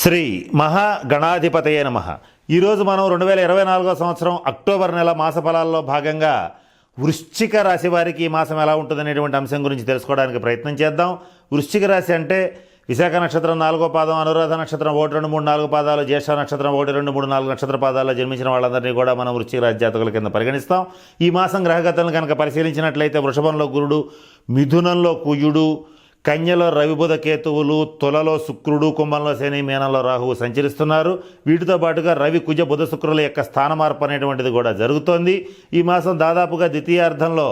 శ్రీ మహాగణాధిపతయే నమః. ఈరోజు మనం 2024 సంవత్సరం అక్టోబర్ నెల మాస ఫలాల్లో భాగంగా వృశ్చిక రాశి వారికి ఈ మాసం ఎలా ఉంటుందనేటువంటి అంశం గురించి తెలుసుకోవడానికి ప్రయత్నం చేద్దాం. వృశ్చిక రాశి అంటే విశాఖ నక్షత్రం 4వ పాదం, అనురాధ నక్షత్రం 1, 2, 3, 4 పాదాలు, జ్యేష్ఠ నక్షత్రం 1, 2, 3, 4 నక్షత్ర పాదాల్లో జన్మించిన వాళ్ళందరినీ కూడా మనం వృశ్చిక రాశి జాతకుల కింద పరిగణిస్తాం. ఈ మాసం గ్రహగతులను కనుక పరిశీలించినట్లయితే వృషభంలో గురుడు, మిథునంలో కుజుడు, కన్యలో రవి బుధ కేతువులు, తులలో శుక్రుడు, కుంభంలో శని, మీనంలో రాహువు సంచరిస్తున్నారు. వీటితో పాటుగా రవి కుజ బుధ శుక్రుల యొక్క స్థాన మార్పు అనేటువంటిది కూడా జరుగుతోంది. ఈ మాసం దాదాపుగా ద్వితీయార్థంలో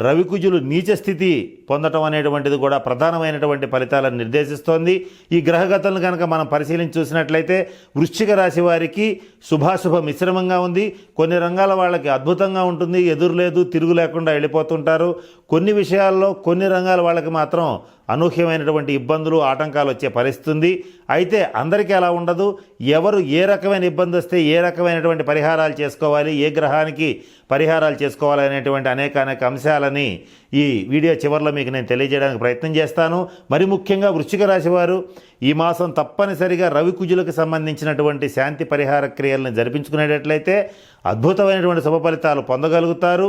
రవి కుజులు నీచ స్థితి పొందటం అనేటువంటిది కూడా ప్రధానమైనటువంటి ఫలితాలను నిర్దేశిస్తోంది. ఈ గ్రహగతులను కనుక మనం పరిశీలించి చూసినట్లయితే వృశ్చిక రాశి వారికి శుభాశుభ మిశ్రమంగా ఉంది. కొన్ని రంగాల వాళ్ళకి అద్భుతంగా ఉంటుంది, ఎదురు లేదు, తిరుగు లేకుండా వెళ్ళిపోతుంటారు. కొన్ని విషయాల్లో కొన్ని రంగాల వాళ్ళకి మాత్రం అనూహ్యమైనటువంటి ఇబ్బందులు, ఆటంకాలు వచ్చే పరిస్థితి ఉంది. అయితే అందరికీ అలా ఉండదు. ఎవరు ఏ రకమైన ఇబ్బంది వస్తే ఏ రకమైనటువంటి పరిహారాలు చేసుకోవాలి, ఏ గ్రహానికి పరిహారాలు చేసుకోవాలి అనేటువంటి అనేక అంశాలని ఈ వీడియో చివరిలో మీకు నేను తెలియజేయడానికి ప్రయత్నం చేస్తాను. మరి ముఖ్యంగా వృశ్చిక రాశి వారు ఈ మాసం తప్పనిసరిగా రవి కుజులకు సంబంధించినటువంటి శాంతి పరిహార క్రియలను జరిపించుకునేటట్లయితే అద్భుతమైనటువంటి శుభ ఫలితాలు పొందగలుగుతారు.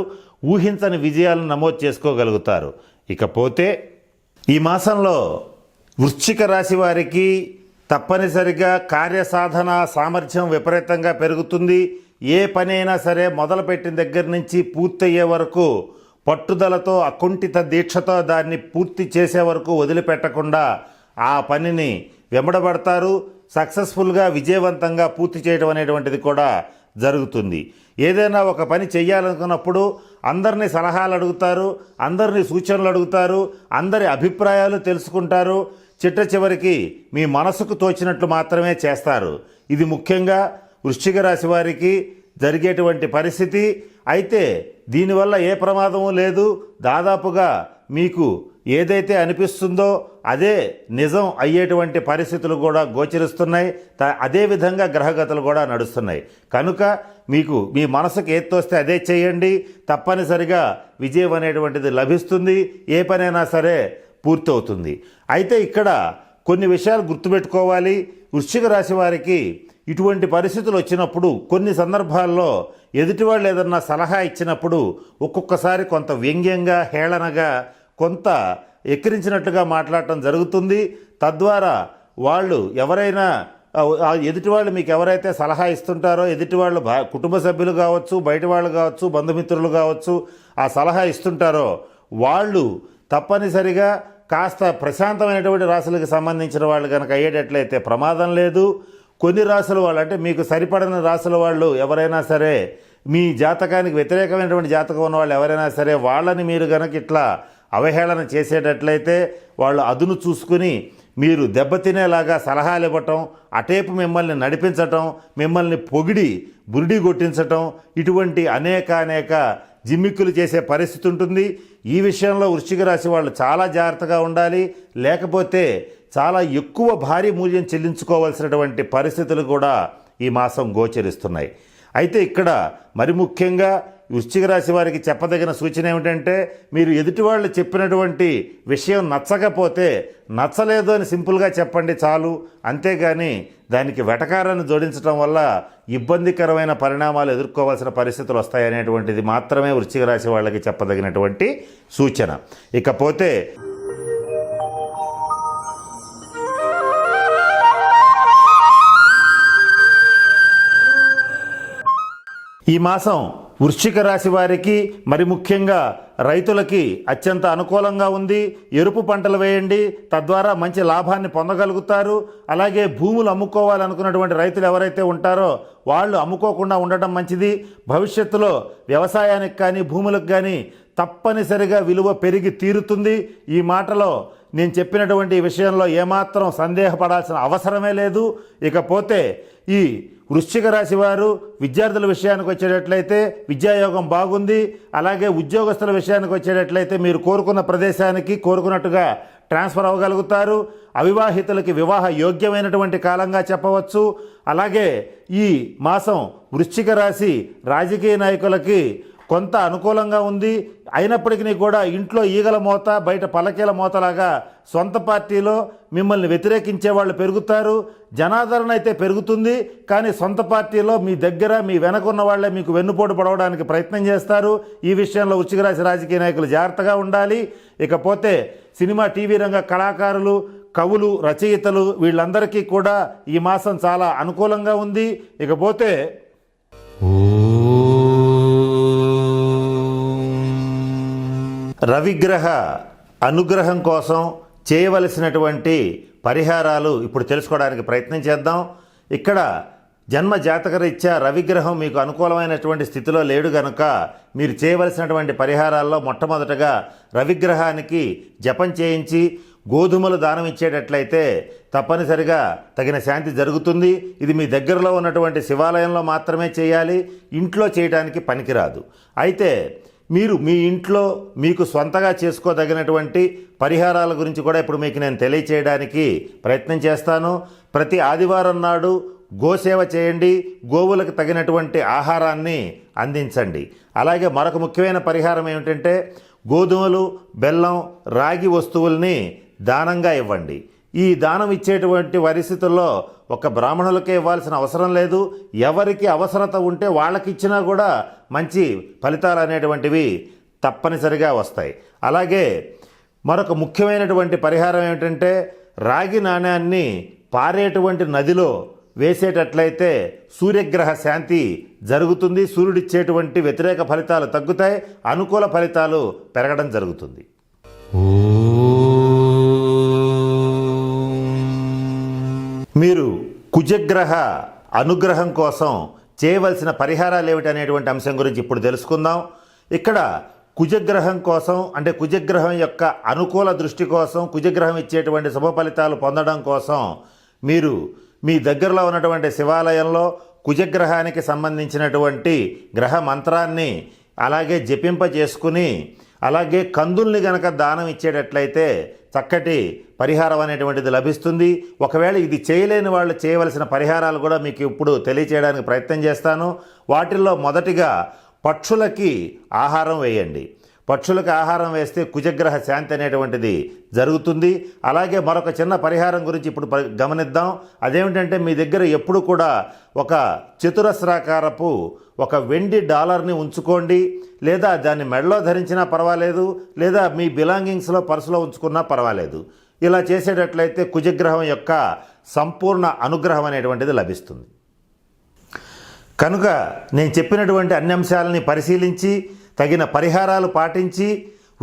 ఊహించని విజయాలను నమోదు చేసుకోగలుగుతారు. ఇకపోతే ఈ మాసంలో వృశ్చిక రాశి వారికి తప్పనిసరిగా కార్యసాధన సామర్థ్యం విపరీతంగా పెరుగుతుంది. ఏ పని అయినా సరే మొదలుపెట్టిన దగ్గర నుంచి పూర్తయ్యే వరకు పట్టుదలతో, అకుంఠిత దీక్షతో దాన్ని పూర్తి చేసే వరకు వదిలిపెట్టకుండా ఆ పనిని వెంబడబడతారు. సక్సెస్ఫుల్గా, విజయవంతంగా పూర్తి చేయడం అనేటువంటిది కూడా జరుగుతుంది. ఏదైనా ఒక పని చేయాలనుకున్నప్పుడు అందరినీ సలహాలు అడుగుతారు, అందరినీ సూచనలు అడుగుతారు, అందరి అభిప్రాయాలు తెలుసుకుంటారు. చిట్ట చివరికి మీ మనసుకు తోచినట్లు మాత్రమే చేస్తారు. ఇది ముఖ్యంగా వృశ్చిక రాశి వారికి జరిగేటువంటి పరిస్థితి. అయితే దీనివల్ల ఏ ప్రమాదము లేదు. దాదాపుగా మీకు ఏదైతే అనిపిస్తుందో అదే నిజం అయ్యేటువంటి పరిస్థితులు కూడా గోచరిస్తున్నాయి. అదేవిధంగా గ్రహగతులు కూడా నడుస్తున్నాయి. కనుక మీకు మీ మనసుకు ఏది తోస్తే అదే చేయండి. తప్పనిసరిగా విజయం అనేటువంటిది లభిస్తుంది. ఏ పనైనా సరే పూర్తవుతుంది. అయితే ఇక్కడ కొన్ని విషయాలు గుర్తుపెట్టుకోవాలి. వృశ్చిక రాశి వారికి ఇటువంటి పరిస్థితులు వచ్చినప్పుడు కొన్ని సందర్భాల్లో ఎదుటివాళ్ళు ఏదన్నా సలహా ఇచ్చినప్పుడు ఒక్కొక్కసారి కొంత వ్యంగ్యంగా, హేళనగా, కొంత ఎక్కిరించినట్టుగా మాట్లాడటం జరుగుతుంది. తద్వారా వాళ్ళు ఎవరైనా ఎదుటివాళ్ళు మీకు ఎవరైతే సలహా ఇస్తుంటారో, ఎదుటివాళ్ళు కుటుంబ సభ్యులు కావచ్చు, బయట వాళ్ళు కావచ్చు, బంధుమిత్రులు కావచ్చు, ఆ సలహా ఇస్తుంటారో వాళ్ళు తప్పనిసరిగా కాస్త ప్రశాంతమైనటువంటి రాశులకు సంబంధించిన వాళ్ళు కనుక అయ్యేటట్లయితే ప్రమాదం లేదు. కొన్ని రాశుల వాళ్ళు అంటే మీకు సరిపడని రాశుల వాళ్ళు ఎవరైనా సరే, మీ జాతకానికి వ్యతిరేకమైనటువంటి జాతకం ఉన్న వాళ్ళు ఎవరైనా సరే వాళ్ళని మీరు కనుక ఇట్లా అవహేళన చేసేటట్లయితే వాళ్ళు అదును చూసుకుని మీరు దెబ్బతినేలాగా సలహాలు ఇవ్వటం, అటేపు మిమ్మల్ని నడిపించటం, మిమ్మల్ని పొగిడి బురిడి కొట్టించటం, ఇటువంటి అనేక జిమ్మిక్కులు చేసే పరిస్థితి ఉంటుంది. ఈ విషయంలో వృశ్చిక రాశి వాళ్ళు చాలా జాగ్రత్తగా ఉండాలి. లేకపోతే చాలా ఎక్కువ భారీ మూల్యం చెల్లించుకోవాల్సినటువంటి పరిస్థితులు కూడా ఈ మాసం గోచరిస్తున్నాయి. అయితే ఇక్కడ మరి ముఖ్యంగా వృశ్చిక రాశి వారికి చెప్పదగిన సూచన ఏమిటంటే, మీరు ఎదుటి వాళ్ళు చెప్పినటువంటి విషయం నచ్చకపోతే నచ్చలేదు అని సింపుల్గా చెప్పండి చాలు. అంతేగాని దానికి వెటకారాన్ని జోడించడం వల్ల ఇబ్బందికరమైన పరిణామాలు ఎదుర్కోవాల్సిన పరిస్థితులు వస్తాయనేటువంటిది మాత్రమే వృశ్చిక రాశి వాళ్ళకి చెప్పదగినటువంటి సూచన. ఇకపోతే ఈ మాసం వృశ్చిక రాశి వారికి మరి ముఖ్యంగా రైతులకి అత్యంత అనుకూలంగా ఉంది. ఎరుపు పంటలు వేయండి, తద్వారా మంచి లాభాన్ని పొందగలుగుతారు. అలాగే భూములు అమ్ముకోవాలనుకున్నటువంటి రైతులు ఎవరైతే ఉంటారో వాళ్ళు అమ్ముకోకుండా ఉండటం మంచిది. భవిష్యత్తులో వ్యవసాయానికి కానీ భూములకు కానీ తప్పనిసరిగా విలువ పెరిగి తీరుతుంది. ఈ మాటలో నేను చెప్పినటువంటి విషయంలో ఏమాత్రం సందేహపడాల్సిన అవసరమే లేదు. ఇకపోతే ఈ వృశ్చిక రాశి వారు విద్యార్థుల విషయానికి వచ్చేటట్లయితే విద్యాయోగం బాగుంది. అలాగే ఉద్యోగస్తుల విషయానికి వచ్చేటట్లయితే మీరు కోరుకున్న ప్రదేశానికి కోరుకున్నట్టుగా ట్రాన్స్ఫర్ అవ్వగలుగుతారు. అవివాహితులకి వివాహ యోగ్యమైనటువంటి కాలంగా చెప్పవచ్చు. అలాగే ఈ మాసం వృశ్చిక రాశి రాజకీయ నాయకులకి కొంత అనుకూలంగా ఉంది. అయినప్పటికీ కూడా ఇంట్లో ఈగల మోత బయట పలకీల మోతలాగా సొంత పార్టీలో మిమ్మల్ని వ్యతిరేకించే వాళ్ళు పెరుగుతారు. జనాదరణ అయితే పెరుగుతుంది, కానీ సొంత పార్టీలో మీ దగ్గర మీ వెనకున్న వాళ్ళే మీకు వెన్నుపోటు పడవడానికి ప్రయత్నం చేస్తారు. ఈ విషయంలో వృశ్చిక రాశి రాజకీయ నాయకులు జాగ్రత్తగా ఉండాలి. ఇకపోతే సినిమా టీవీ రంగ కళాకారులు, కవులు, రచయితలు వీళ్ళందరికీ కూడా ఈ మాసం చాలా అనుకూలంగా ఉంది. ఇకపోతే రవిగ్రహ అనుగ్రహం కోసం చేయవలసినటువంటి పరిహారాలు ఇప్పుడు తెలుసుకోవడానికి ప్రయత్నం చేద్దాం. ఇక్కడ జన్మ జాతకరీత్యా రవిగ్రహం మీకు అనుకూలమైనటువంటి స్థితిలో లేడు గనుక మీరు చేయవలసినటువంటి పరిహారాల్లో మొట్టమొదటగా రవిగ్రహానికి జపం చేయించి గోధుమలు దానం ఇచ్చేటట్లయితే తప్పనిసరిగా తగిన శాంతి జరుగుతుంది. ఇది మీ దగ్గరలో ఉన్నటువంటి శివాలయంలో మాత్రమే చేయాలి, ఇంట్లో చేయడానికి పనికిరాదు. అయితే మీరు మీ ఇంట్లో మీకు స్వంతగా చేసుకోదగినటువంటి పరిహారాల గురించి కూడా ఇప్పుడు మీకు నేను తెలియచేయడానికి ప్రయత్నం చేస్తాను. ప్రతి ఆదివారం నాడు గోసేవ చేయండి, గోవులకు తగినటువంటి ఆహారాన్ని అందించండి. అలాగే మరొక ముఖ్యమైన పరిహారం ఏమిటంటే గోధుమలు, బెల్లం, రాగి వస్తువుల్ని దానంగా ఇవ్వండి. ఈ దానం ఇచ్చేటువంటి పరిస్థితుల్లో ఒక బ్రాహ్మణులకే ఇవ్వాల్సిన అవసరం లేదు. ఎవరికి అవసరత ఉంటే వాళ్ళకి ఇచ్చినా కూడా మంచి ఫలితాలు అనేటువంటివి తప్పనిసరిగా వస్తాయి. అలాగే మరొక ముఖ్యమైనటువంటి పరిహారం ఏమిటంటే రాగి నాణ్యాన్ని పారేటువంటి నదిలో వేసేటట్లయితే సూర్యగ్రహ శాంతి జరుగుతుంది. సూర్యుడిచ్చేటువంటి వ్యతిరేక ఫలితాలు తగ్గుతాయి, అనుకూల ఫలితాలు పెరగడం జరుగుతుంది. మీరు కుజగ్రహ అనుగ్రహం కోసం చేయవలసిన పరిహారాలు ఏమిటనేటువంటి అంశం గురించి ఇప్పుడు తెలుసుకుందాం. ఇక్కడ కుజగ్రహం కోసం అంటే కుజగ్రహం యొక్క అనుకూల దృష్టి కోసం, కుజగ్రహం ఇచ్చేటువంటి శుభ ఫలితాలు పొందడం కోసం మీరు మీ దగ్గరలో ఉన్నటువంటి శివాలయంలో కుజగ్రహానికి సంబంధించినటువంటి గ్రహ మంత్రాన్ని అలాగే జపింప చేసుకుని అలాగే కందుల్ని గనక దానం ఇచ్చేటట్లయితే చక్కటి పరిహారం అనేటువంటిది లభిస్తుంది. ఒకవేళ ఇది చేయలేని వాళ్ళు చేయవలసిన పరిహారాలు కూడా మీకు ఇప్పుడు తెలియచేయడానికి ప్రయత్నం చేస్తాను. వాటిల్లో మొదటిగా పక్షులకి ఆహారం వేయండి. పక్షులకు ఆహారం వేస్తే కుజగ్రహ శాంతి అనేటువంటిది జరుగుతుంది. అలాగే మరొక చిన్న పరిహారం గురించి ఇప్పుడు గమనిద్దాం. అదేమిటంటే మీ దగ్గర ఎప్పుడు కూడా ఒక చతురస్రాకారపు ఒక వెండి డాలర్ని ఉంచుకోండి, లేదా దాన్ని మెడలో ధరించినా పర్వాలేదు, లేదా మీ బిలాంగింగ్స్లో పర్సులో ఉంచుకున్నా పర్వాలేదు. ఇలా చేసేటట్లయితే కుజగ్రహం యొక్క సంపూర్ణ అనుగ్రహం అనేటువంటిది లభిస్తుంది. కనుక నేను చెప్పినటువంటి అన్ని అంశాలని పరిశీలించి తగిన పరిహారాలు పాటించి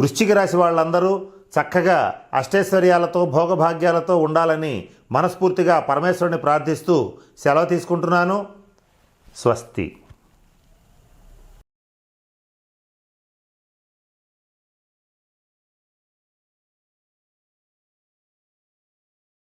వృశ్చిక రాశి వాళ్ళందరూ చక్కగా అష్టైశ్వర్యాలతో భోగభాగ్యాలతో ఉండాలని మనస్ఫూర్తిగా పరమేశ్వరుని ప్రార్థిస్తూ సెలవు తీసుకుంటున్నాను. స్వస్తి.